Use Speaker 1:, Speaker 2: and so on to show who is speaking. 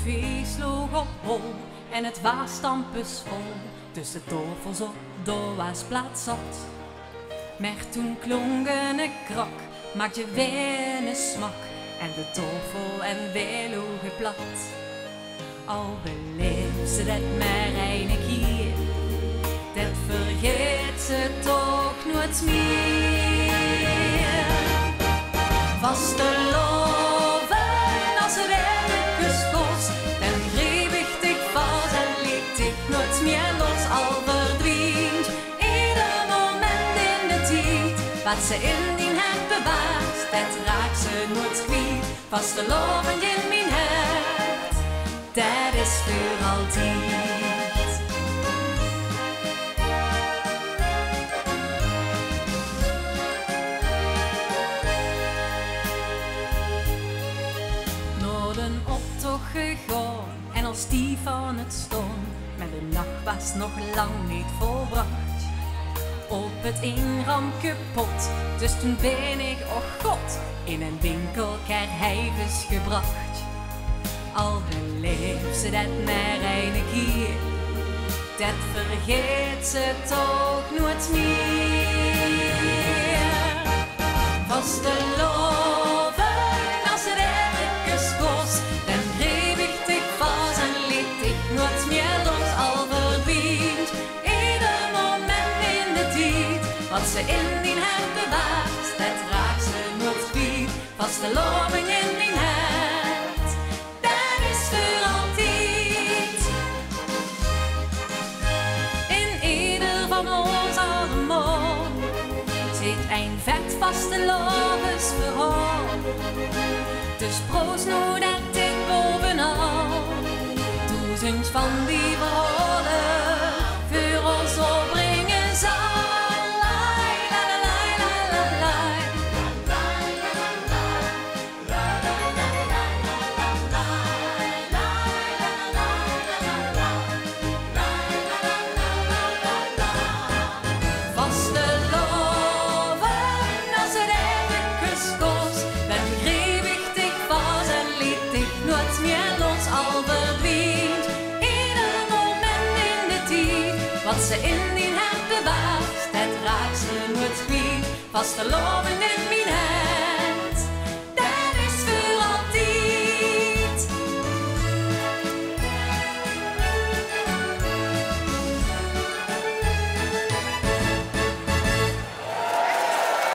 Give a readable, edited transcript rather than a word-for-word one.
Speaker 1: vee sloeg op hol en het waarstampen vol. Tussen tafels op de wasplaats zat. Maar toen klonk een krok, maakte weinig smak. En de tafel en wij logen plat. Al beleeft ze dat maar een keer, dat vergeet ze toch nooit meer. Vasteloven als het ergens kost, dan greep ik dik vast en liet ik nooit meer los. Al verdwijnt ieder moment in de tijd, wat ze in die hert bewaars, dat raakt ze nooit kwijt. Vasteloven in mijn hert, dat is voor altijd. Noorden optocht gegaan en als die van het stond, maar de nacht was nog lang niet volbracht. Op het inram kapot, dus toen ben ik, oh god, in een winkel kerhijves gebracht. Al beleeft ze dat maar een keer, dat vergeet ze toch nooit meer. Vasteloven als het ergens kost, dan greep ik dik vast en liet ik nooit meer los. Al verdwijnt ieder moment in de tijd, wat ze in die hert bewaart, dat raakt ze nooit kwijt. Vasteloven in die hert, dat is voor altijd. In ieder van ons allemaal zit een vet vastelovensverhaal. Dus proost nou dat dit bovenal, duizend van die verhalen voor ons opbrengen zal. Wat ze in die hert bewaart, dat raakt ze nooit kwijt. Vasteloven in mijn hert.